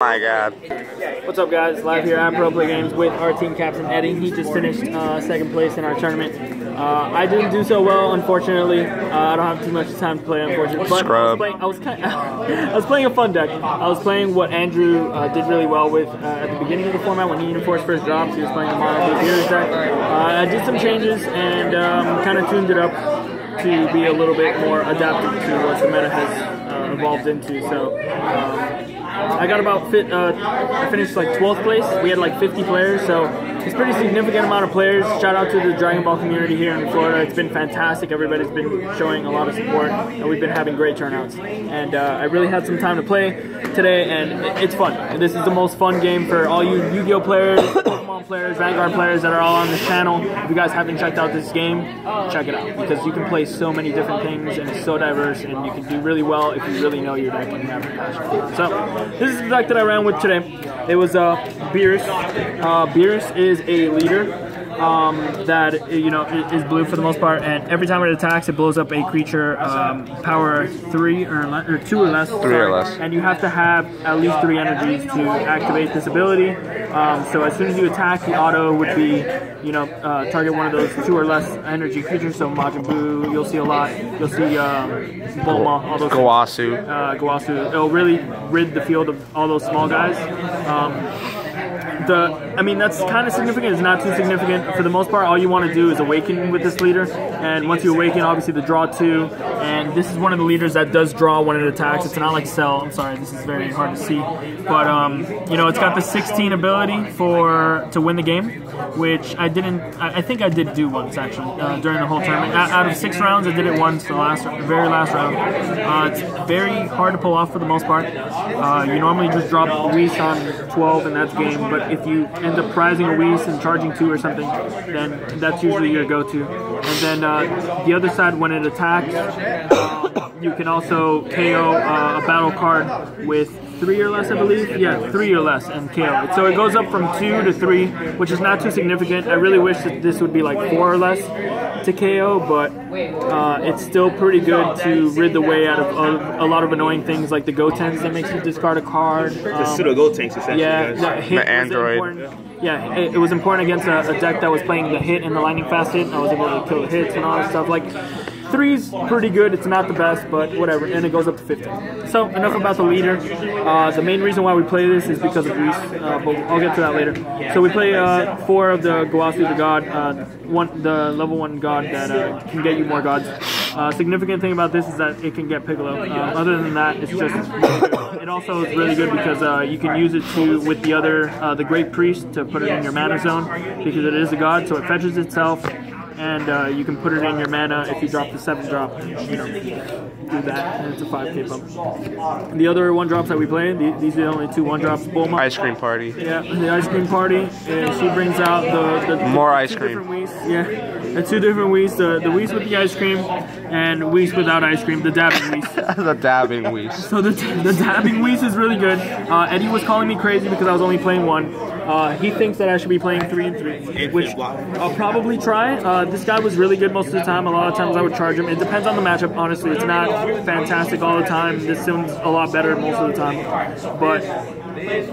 My God. What's up, guys? Live here at Pro Play Games with our team captain Eddie. He just finished second place in our tournament. I didn't do so well, unfortunately. I don't have too much time to play, unfortunately. But I was playing a fun deck. I was playing what Andrew did really well with at the beginning of the format when he enforced first drops. He was playing a mono Beerus deck. I did some changes and kind of tuned it up to be a little bit more adapted to what the meta has evolved into. So. I got about I finished like 12th place. We had like 50 players, so it's a pretty significant amount of players. Shout out to the Dragon Ball community here in Florida. It's been fantastic. Everybody's been showing a lot of support, and we've been having great turnouts. And I really had some time to play today, and it's fun. This is the most fun game for all you Yu-Gi-Oh players, Pokemon players, Vanguard players that are all on this channel. If you guys haven't checked out this game, check it out, because you can play so many different things, and it's so diverse, and you can do really well if you really know your deck and you have a passion for it. So this is the deck that I ran with today. It was Beerus. Beerus is a leader that is blue for the most part, and every time it attacks, it blows up a creature power 3 or 2 or less. 3 or less. And you have to have at least 3 energies to activate this ability. So as soon as you attack, the auto would be, target one of those 2 or less energy creatures. So Majin Buu, you'll see a lot. You'll see Bulma, all those. Gowasu. It'll really rid the field of all those small guys. That's kind of significant. It's not too significant. For the most part, all you want to do is awaken with this leader. And once you awaken, obviously the draw 2. And this is one of the leaders that does draw when it attacks. It's not like Cell. I'm sorry, this is very hard to see. But, it's got the 16 ability to win the game, which I think I did do once, actually, during the whole tournament. Out of 6 rounds, I did it once, the very last round. It's very hard to pull off for the most part. You normally just drop Whis on 12 and that's game. But if you end up prizing a Whis and charging 2 or something, then that's usually your go-to. And then the other side, when it attacks, you can also KO a battle card with 3 or less, I believe. Yeah, 3 or less and KO it. So it goes up from 2 to 3, which is not too significant. I really wish that this would be like 4 or less to KO, but it's still pretty good to rid the way out of a lot of annoying things like the Gotenks that makes you discard a card. The pseudo Gotenks, essentially. Yeah, the Android. Yeah, it was important against a deck that was playing the hit and the lightning fast hit. I was able to kill the hits and all that stuff. Like, 3's pretty good. It's not the best, but whatever. And it goes up to 15. So enough about the leader. The main reason why we play this is because of Whis, but I'll get to that later. So we play 4 of the Gowasu, the god, the level 1 god that can get you more gods. Significant thing about this is that it can get Piccolo. Other than that, it's just it also is really good because you can use it with the other the Great Priest to put it in your mana zone, because it is a god, so it fetches itself. And you can put it in your mana if you drop the 7-drop, do that, and it's a 5k bump. The other 1-drops that we play, these are the only 2 1-drops. Bulma. Ice cream party. Yeah, the ice cream party. And she brings out the more ice cream. Different Whis. Yeah, the 2 different Whis. The Whis with the ice cream and Whis without ice cream. The dabbing Whis. The dabbing Whis. So the dabbing Whis is really good. Eddie was calling me crazy because I was only playing 1. He thinks that I should be playing 3 and 3, which I'll probably try. This guy was really good most of the time. A lot of times I would charge him. It depends on the matchup, honestly. It's not fantastic all the time. This seems a lot better most of the time. But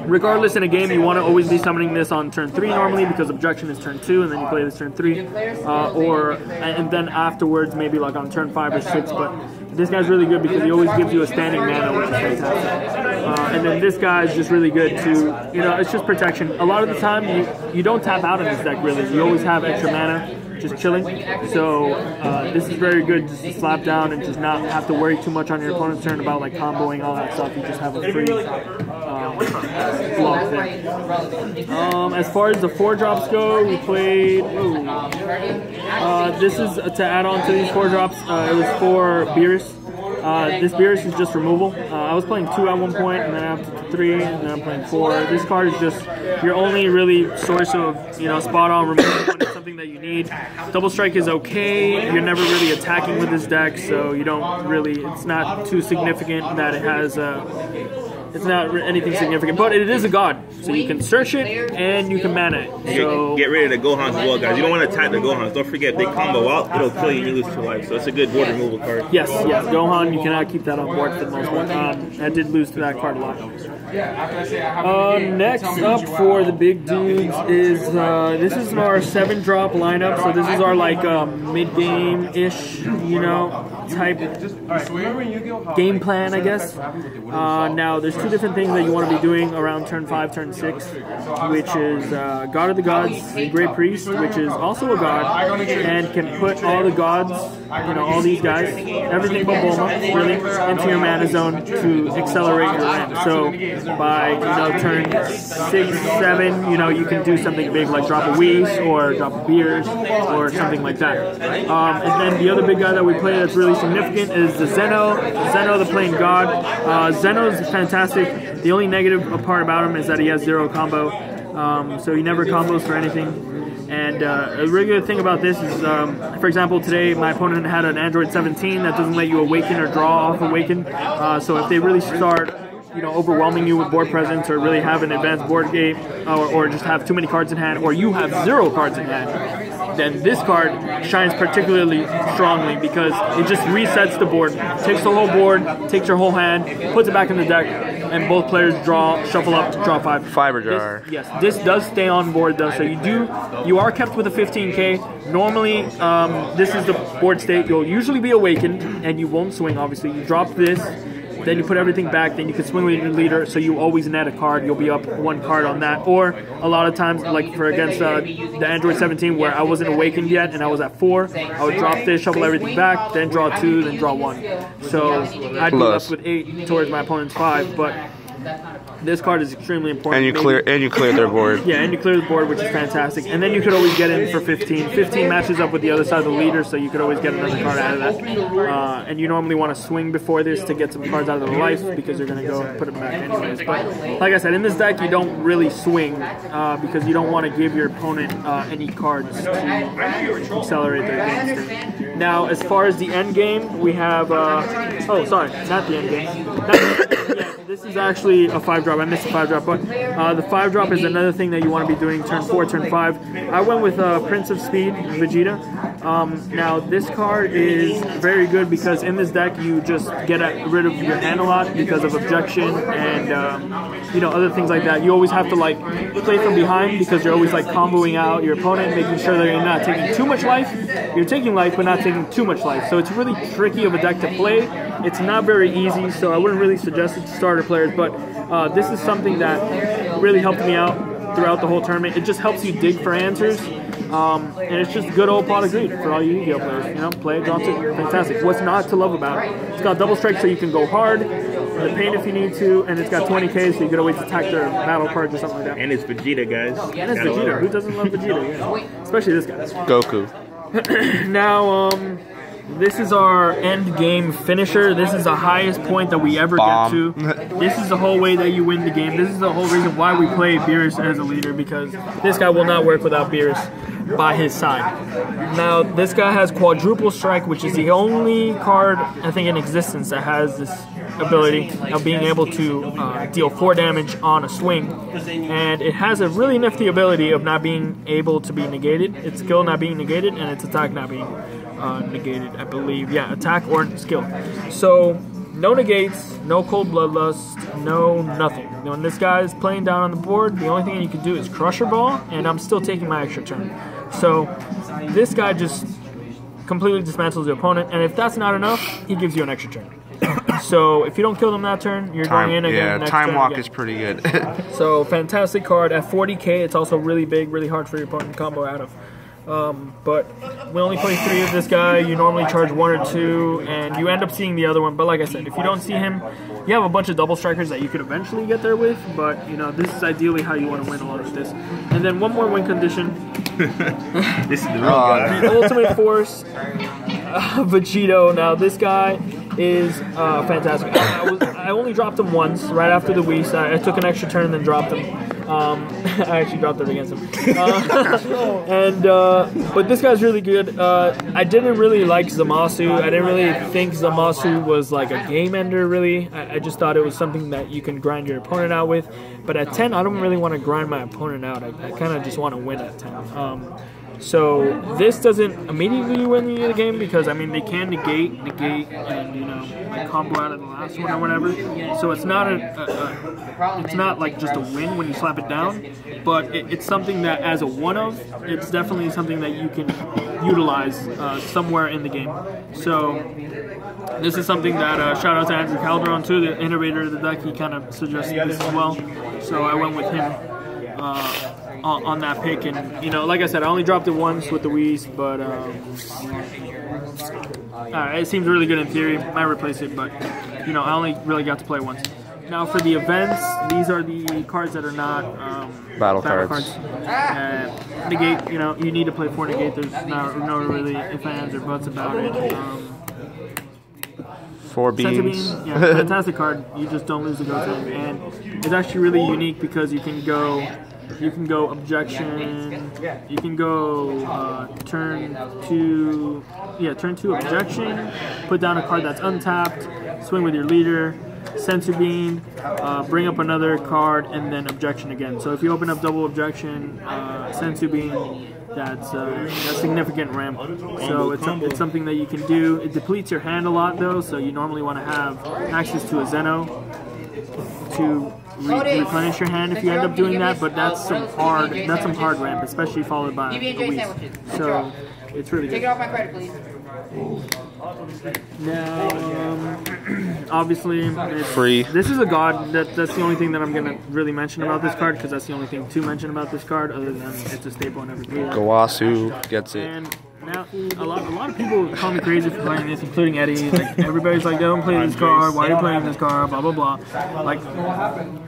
regardless, in a game, you want to always be summoning this on turn 3 normally, because objection is turn 2, and then you play this turn 3. And then afterwards, maybe like on turn 5 or 6. But this guy's really good because he always gives you a standing mana, which is fantastic. And then this guy is just really good to, it's just protection. A lot of the time, you don't tap out in this deck, really. You always have extra mana just chilling. So this is very good just to slap down and just not have to worry too much on your opponent's turn about like comboing, all that stuff. You just have a free block there. As far as the 4-drops go, we played... this is to add on to these 4-drops. It was for Beerus. This Beerus is just removal. I was playing 2 at one point, and then after 3, and then I'm playing 4. This card is just your only really source of spot on removal when it's something that you need. Double Strike is okay. You're never really attacking with this deck, so you don't really. It's not too significant that it has. It's not anything significant, but it is a god, so you can search it and you can mana it. So get rid of the Gohans as well, guys. You don't want to attack the Gohans. Don't forget, they combo out, it'll kill you and you lose 2 life. So it's a good board removal card. Yes, Gohan, you cannot keep that on board for the most part. I did lose to that card a lot. Next up for the big dudes is this is our 7-drop lineup. So this is our like mid-game-ish, you know, type game plan, I guess. Now there's 2 different things that you want to be doing around turn 5, turn 6, which is God of the Gods, Great Priest, which is also a god and can put all the gods, you know, all these guys, everything but Bulma, really, into your mana zone to accelerate your ramp. So by, you know, turn 6, 7, you know, you can do something big like drop a Whis or drop a Beerus or something like that. And then the other big guy that we play that's really significant is the Zeno. Zeno, the playing god. Zeno is fantastic. The only negative part about him is that he has 0 combo, so he never combos for anything. And a really good thing about this is, for example, today my opponent had an Android 17 that doesn't let you awaken or draw off awaken. So if they really start, you know, overwhelming you with board presence, or really have an advanced board game, or just have too many cards in hand, or you have 0 cards in hand, then this card shines particularly strongly because it just resets the board, takes the whole board, takes your whole hand, puts it back in the deck, and both players draw, shuffle up, draw 5. Fiber jar. Yes, this does stay on board though, so you are kept with a 15k. Normally, this is the board state. You'll usually be awakened, and you won't swing. Obviously, you drop this. Then you put everything back, then you can swing with your leader, so you always net a card. You'll be up 1 card on that. Or a lot of times, like for against the Android 17, where I wasn't awakened yet and I was at 4, I would drop this, shuffle everything back, then draw 2, then draw 1. So I'd be left with 8 towards my opponent's 5, but this card is extremely important. And you clear their board. Yeah, and you clear the board, which is fantastic. And then you could always get in for 15. 15 matches up with the other side of the leader, so you could always get another card out of that. And you normally want to swing before this to get some cards out of the life, because you're going to go put them back anyways. But like I said, in this deck, you don't really swing because you don't want to give your opponent any cards to accelerate their game state. Now, as far as the end game, we have... oh, sorry, not the end game. This is actually a 5-drop. I missed a 5-drop, but the 5-drop is another thing that you want to be doing turn 4, turn 5. I went with Prince of Speed, Vegeta. Now, this card is very good because in this deck you just get rid of your hand a lot because of objection and you know, other things like that. You always have to like play from behind because you're always like comboing out your opponent, making sure that you're not taking too much life. You're taking life, but not taking too much life. So it's really tricky of a deck to play. It's not very easy, so I wouldn't really suggest it to starter players, but this is something that really helped me out throughout the whole tournament. It just helps you dig for answers, and it's just good old pot of greed for all you Yu-Gi-Oh players. You know, play it, drop it, fantastic. What's not to love about it? It's got double strike, so you can go hard, the pain if you need to, and it's got 20k, so you can always attack their battle cards or something like that. And it's Vegeta, guys. And it's Vegeta. Who doesn't love Vegeta? Yeah. Especially this guy. Goku. Now, this is our end game finisher. This is the highest point that we ever get to. This is the whole way that you win the game. This is the whole reason why we play Beerus as a leader, because this guy will not work without Beerus by his side. Now, this guy has quadruple strike, which is the only card, I think, in existence that has this ability of being able to deal 4 damage on a swing. And it has a really nifty ability of not being able to be negated. Its skill not being negated, and its attack not being negated, I believe. Yeah, attack or skill. So, no negates, no cold bloodlust, no nothing. When this guy is playing down on the board, the only thing you can do is Crusher Ball, and I'm still taking my extra turn. So, this guy just completely dismantles the opponent, and if that's not enough, he gives you an extra turn. So, if you don't kill them that turn, you're going in again. Yeah, Time Walk is pretty good. So, fantastic card. At 40k, it's also really big, really hard for your opponent to combo out of. But we only play 3 of this guy. You normally charge 1 or 2, and you end up seeing the other one. But like I said, if you don't see him, you have a bunch of double strikers that you could eventually get there with. But, you know, this is ideally how you want to win a lot of this. And then one more win condition. This is the real guy. The Ultimate Force, Vegito. Now, this guy is fantastic. I only dropped him once, right after the Whis. I took an extra turn and then dropped him. I actually dropped it against him. But this guy's really good. I didn't really like Zamasu. I didn't really think Zamasu was like a game ender, really. I just thought it was something that you can grind your opponent out with. But at 10, I don't really want to grind my opponent out. I kind of just want to win at 10. So this doesn't immediately win you the game because I mean they can negate, and like combo out of the last one or whatever. So it's not it's not like just a win when you slap it down, but it's something that as a one-of, it's definitely something that you can utilize somewhere in the game. So this is something that shout out to Andrew Calderon too, the innovator of the deck. He kind of suggested this as well, so I went with him on that pick. And like I said, I only dropped it once with the Whis, but it seems really good in theory. Might replace it, but I only really got to play once. Now for the events, these are the cards that are not battle cards. Negate, you need to play 4 negate. There's no really ifs, ands, or buts about it. 4 beams. Yeah, fantastic card. You just don't lose the go to, and it's actually really unique because you can go objection. You can go turn 2 objection. Put down a card that's untapped. Swing with your leader. Sensu Bean, bring up another card, and then objection again. So if you open up double objection, Sensu Bean, that's a significant ramp. So it's something that you can do. It depletes your hand a lot though, so you normally want to have access to a Zeno to replenish your hand if you end up doing that. But that's some hard ramp, especially followed by a Whis. So it's really good. Take it off my credit, please. Now, obviously, it's free. This is a god. That's the only thing that I'm gonna really mention about this card because that's the only thing to mention about this card. Other than it's a staple in every player. Gowasu gets it. And now, a lot of people call me crazy for playing this, including Eddie. Like everybody's like, "Don't play this card. Why are you playing this card?" Blah blah blah. Like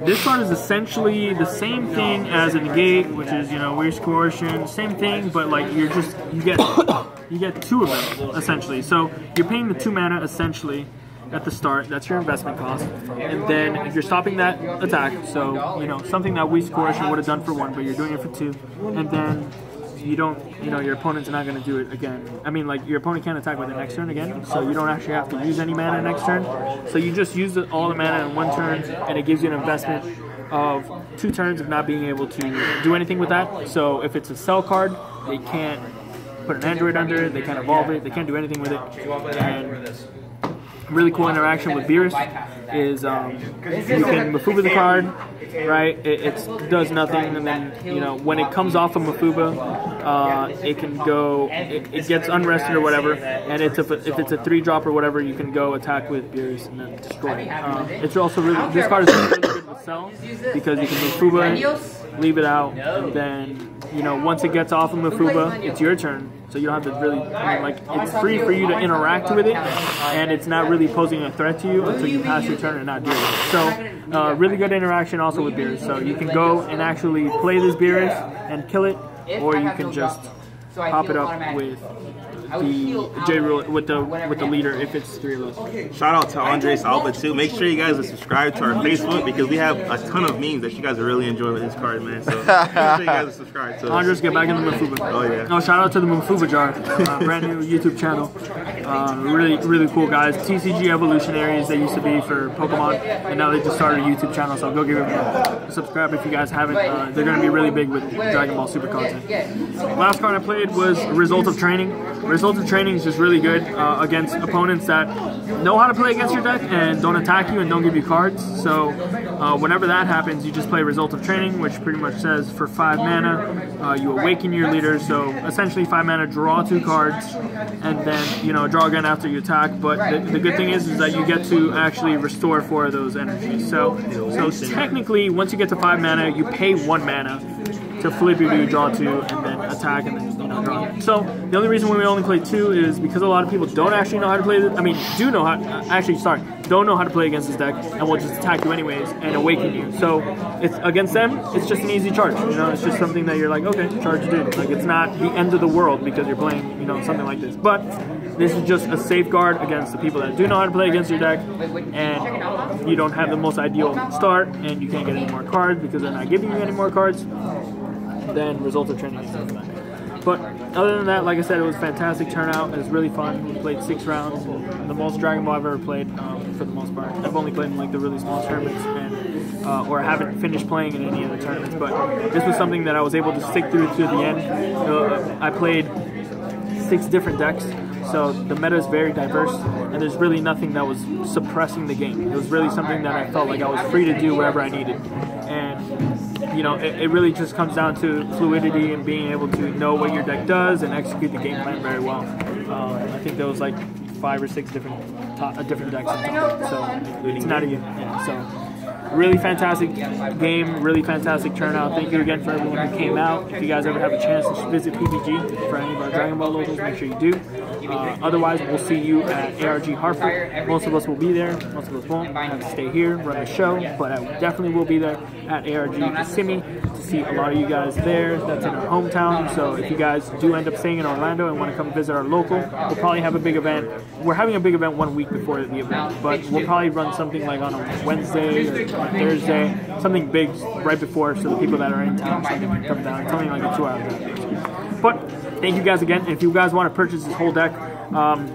this card is essentially the same thing as a negate, which is Weird Coercion. Same thing, but like you get 2 of them essentially. So you're paying the 2 mana essentially at the start. That's your investment cost, and then if you're stopping that attack, so something that Weird Coercion would have done for 1, but you're doing it for 2, and then you don't, your opponent's not going to do it again. I mean, like, your opponent can't attack with the next turn again, so you don't actually have to use any mana next turn. So you just use all the mana in 1 turn, and it gives you an investment of 2 turns of not being able to do anything with that. So if it's a sell card, they can't put an Android under it, they can't evolve it, they can't do anything with it. And really cool interaction with Beerus is you can Mafuba the card, right? It does nothing, and then when it comes off of Mafuba, it can go. It gets unrested or whatever, and if it's a 3-drop or whatever, you can go attack with Beerus and then destroy it. It's also this card is really good with sell because you can Mafuba it, leave it out, and then once it gets off of Mafuba, it's your turn. So you don't have to really, it's free for you to interact with it, and it's not really posing a threat to you until you pass your turn and not do it. So really good interaction also with Beerus. So you can go and actually play this Beerus and kill it, or you can just pop it up with the J rule with the leader if it's 3 of those. Shout out to Andres Alba too. Make sure you guys are subscribed to our Facebook because we have a ton of memes that you guys are really enjoying with this card, man. So make sure you guys are subscribed to us. Andres, get back in the Mafuba. Oh yeah. No, shout out to the Mafuba jar, brand new YouTube channel. Really cool guys. TCG Evolutionaries they used to be for Pokemon, and now they just started a YouTube channel. So go give them a subscribe if you guys haven't. They're going to be really big with Dragon Ball Super content. Last card I played was Result of Training. Result of Training is just really good against opponents that know how to play against your deck and don't attack you and don't give you cards. So whenever that happens, you just play Result of Training, which pretty much says for 5 mana, you awaken your leader. So essentially 5 mana, draw 2 cards, and then draw again after you attack. But the good thing is that you get to actually restore 4 of those energies. So technically, once you get to 5 mana, you pay 1 mana to flip you to draw 2 and then attack and then draw. So the only reason we only play 2 is because a lot of people don't actually know how to play this. I mean, don't know how to play against this deck and will just attack you anyways and awaken you. So it's against them, it's just an easy charge. It's just something that you're like, okay, charge dude. Like it's not the end of the world because you're playing, something like this. But this is just a safeguard against the people that do know how to play against your deck, and you don't have the most ideal start, and you can't get any more cards because they're not giving you any more cards. Then Result of Training is something like that. But other than that, like I said, it was a fantastic turnout. It was really fun. We played 6 rounds. The most Dragon Ball I've ever played, for the most part. I've only played in like the really small tournaments, and or haven't finished playing in any of the tournaments. But this was something that I was able to stick through to the end. I played 6 different decks. So the meta is very diverse, and there's really nothing that was suppressing the game. It was really something that I felt like I was free to do wherever I needed. And, you know, it really just comes down to fluidity and being able to know what your deck does and execute the game plan very well. I think there was like 5 or 6 different decks in total, so it's not even, yeah, so. Really fantastic game, really fantastic turnout. Thank you again for everyone who came out. If you guys ever have a chance to visit PBG for any of our Dragon Ball locals, make sure you do. Otherwise, we'll see you at ARG Hartford. Most of us will be there. Most of us won't. I have to stay here, run the show, but I definitely will be there at ARG Kissimmee to see a lot of you guys there. That's in our hometown. So if you guys do end up staying in Orlando and want to come visit our local, we'll probably have a big event. We're having a big event 1 week before the event, but we'll probably run something like on a Wednesday or Thursday, something big right before, so the people that are in town can come down. It's only like a 2-hour drive. But thank you guys again. If you guys want to purchase this whole deck,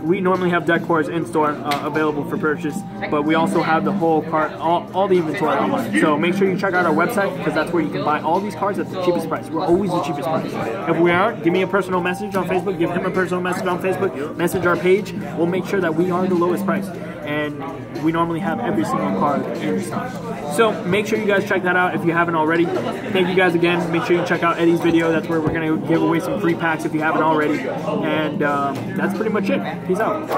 we normally have deck cores in store available for purchase, but we also have the whole card, all the inventory online. So make sure you check out our website, because that's where you can buy all these cards at the cheapest price. We're always the cheapest price. If we aren't, give me a personal message on Facebook, give him a personal message on Facebook, message our page. We'll make sure that we are the lowest price. And we normally have every single card in stock. So make sure you guys check that out if you haven't already. Thank you guys again. Make sure you check out Eddie's video. That's where we're going to give away some free packs if you haven't already. And that's pretty much it. Peace out.